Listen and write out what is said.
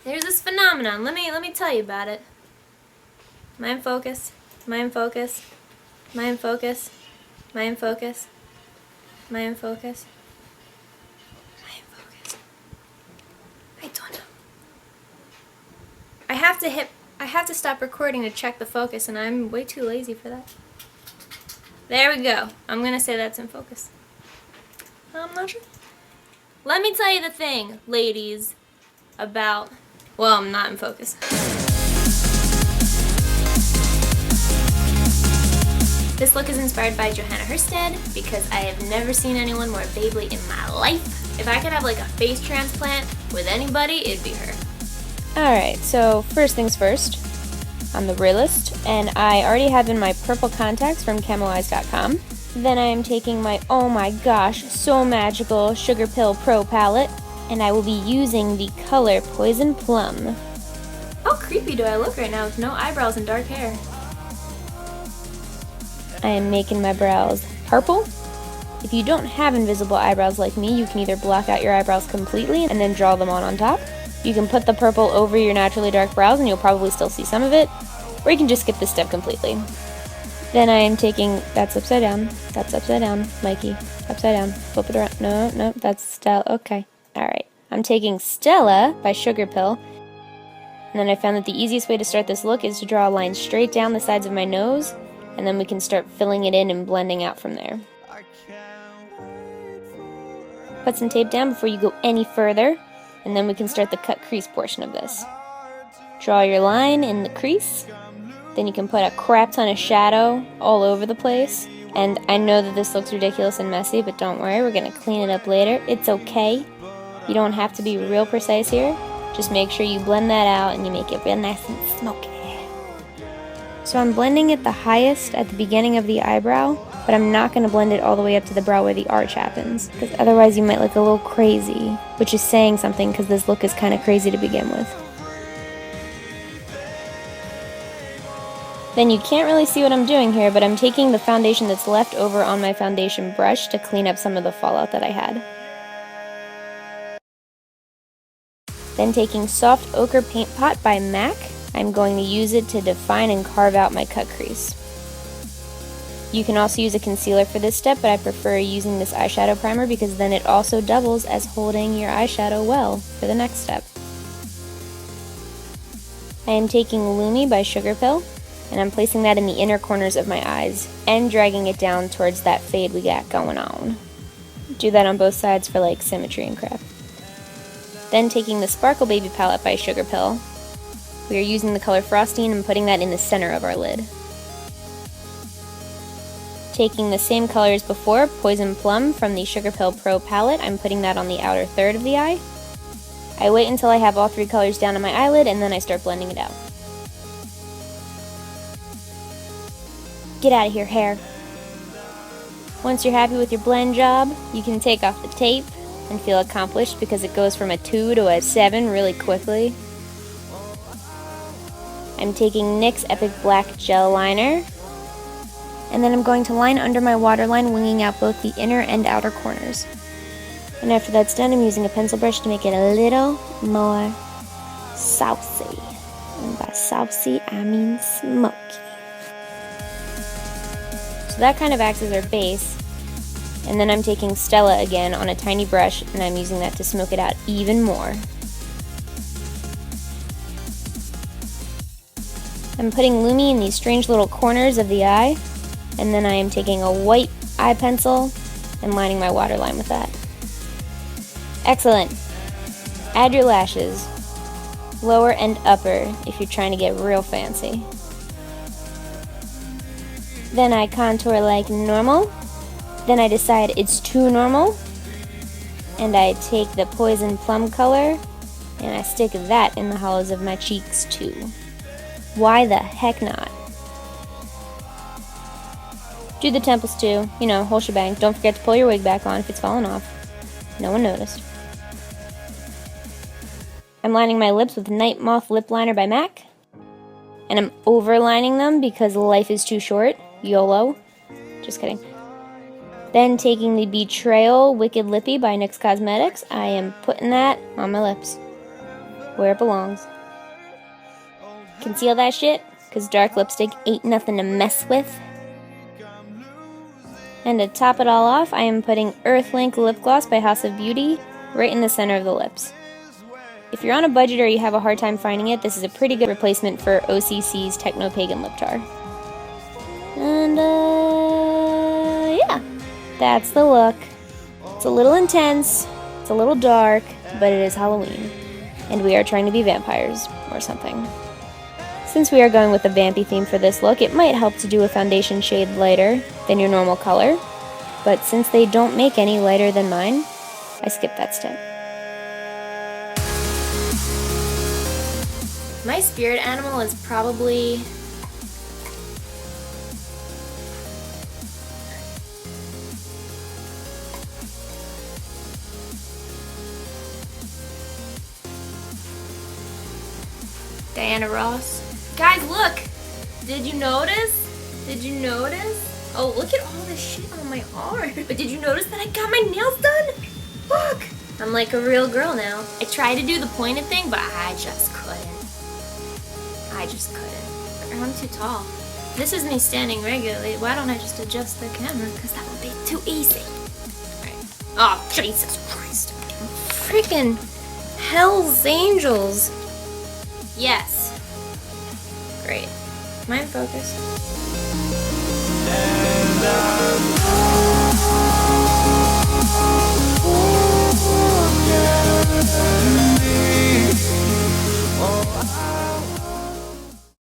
There's this phenomenon. Let me tell you about it. Am I in focus? Am I in focus? Am I in focus? Am I in focus? Am I in focus? Am I in focus? I don't know. I have to stop recording to check the focus, and I'm way too lazy for that. There we go. I'm gonna say that's in focus. I'm not sure. Let me tell you the thing, ladies, about... Well, I'm not in focus. This look is inspired by Johanna Herstead because I have never seen anyone more babely in my life. If I could have like a face transplant with anybody, it'd be her. Alright, so first things first, I'm the realist, and I already have in my purple contacts from camoeyes.com. Then I am taking my, oh my gosh, so magical Sugarpill Pro palette, and I will be using the color Poison Plum. How creepy do I look right now with no eyebrows and dark hair? I am making my brows purple. If you don't have invisible eyebrows like me, you can either block out your eyebrows completely and then draw them on top. You can put the purple over your naturally dark brows and you'll probably still see some of it, or you can just skip this step completely. Then I am taking, that's upside down, Mikey, upside down, flip it around, no, that's Stella, okay, alright. I'm taking Stella by Sugarpill, and then I found that the easiest way to start this look is to draw a line straight down the sides of my nose, and then we can start filling it in and blending out from there. Put some tape down before you go any further, and then we can start the cut crease portion of this. Draw your line in the crease, then you can put a crap ton of shadow all over the place. And I know that this looks ridiculous and messy, but don't worry, we're going to clean it up later. It's okay. You don't have to be real precise here. Just make sure you blend that out and you make it real nice and smoky. So I'm blending it the highest at the beginning of the eyebrow, but I'm not going to blend it all the way up to the brow where the arch happens, because otherwise you might look a little crazy, which is saying something because this look is kind of crazy to begin with. Then you can't really see what I'm doing here, but I'm taking the foundation that's left over on my foundation brush to clean up some of the fallout that I had. Then taking Soft Ochre Paint Pot by MAC, I'm going to use it to define and carve out my cut crease. You can also use a concealer for this step, but I prefer using this eyeshadow primer because then it also doubles as holding your eyeshadow well for the next step. I am taking Lumi by Sugarpill, and I'm placing that in the inner corners of my eyes and dragging it down towards that fade we got going on. Do that on both sides for like symmetry and crap. Then taking the SparkleBaby palette by Sugarpill, we are using the color Frostine and putting that in the center of our lid. Taking the same color as before, Poison Plum from the Sugarpill Pro palette, I'm putting that on the outer third of the eye. I wait until I have all three colors down on my eyelid and then I start blending it out. Get out of here, hair. Once you're happy with your blend job, you can take off the tape and feel accomplished because it goes from a 2 to a 7 really quickly. I'm taking NYX Epic Black Gel Liner, and then I'm going to line under my waterline, winging out both the inner and outer corners. And after that's done, I'm using a pencil brush to make it a little more saucy. And by saucy, I mean smoky. So that kind of acts as our base. And then I'm taking Stella again on a tiny brush, and I'm using that to smoke it out even more. I'm putting Lumi in these strange little corners of the eye, and then I am taking a white eye pencil and lining my waterline with that. Excellent. Add your lashes, lower and upper if you're trying to get real fancy. Then I contour like normal. Then I decide it's too normal, and I take the Poison Plum color and I stick that in the hollows of my cheeks too. Why the heck not? Do the temples too, you know, whole shebang. Don't forget to pull your wig back on if it's fallen off. No one noticed. I'm lining my lips with Nightmoth Lip Liner by MAC, and I'm overlining them because life is too short. YOLO. Just kidding. Then taking the Betrayal Wicked Lippy by NYX Cosmetics, I am putting that on my lips. where it belongs. Conceal that shit, because dark lipstick ain't nothing to mess with. And to top it all off, I am putting Earthlink Lip Gloss by House of Beauty right in the center of the lips. If you're on a budget or you have a hard time finding it, this is a pretty good replacement for OCC's Techno Pagan Lip Tar. And, yeah, that's the look. It's a little intense, it's a little dark, but it is Halloween. And we are trying to be vampires, or something. Since we are going with the vampy theme for this look, it might help to do a foundation shade lighter than your normal color. But since they don't make any lighter than mine, I skipped that step. My spirit animal is probably... Diana Ross. Guys, look! Did you notice? Did you notice? Oh, look at all this shit on my arm. But did you notice that I got my nails done? Look! I'm like a real girl now. I tried to do the pointed thing, but I just couldn't. I just couldn't. I'm too tall. This is me standing regularly. Why don't I just adjust the camera? Because that would be too easy. Right. Oh, Jesus Christ. Freaking Hell's Angels. Yes. Great. Am I in focus?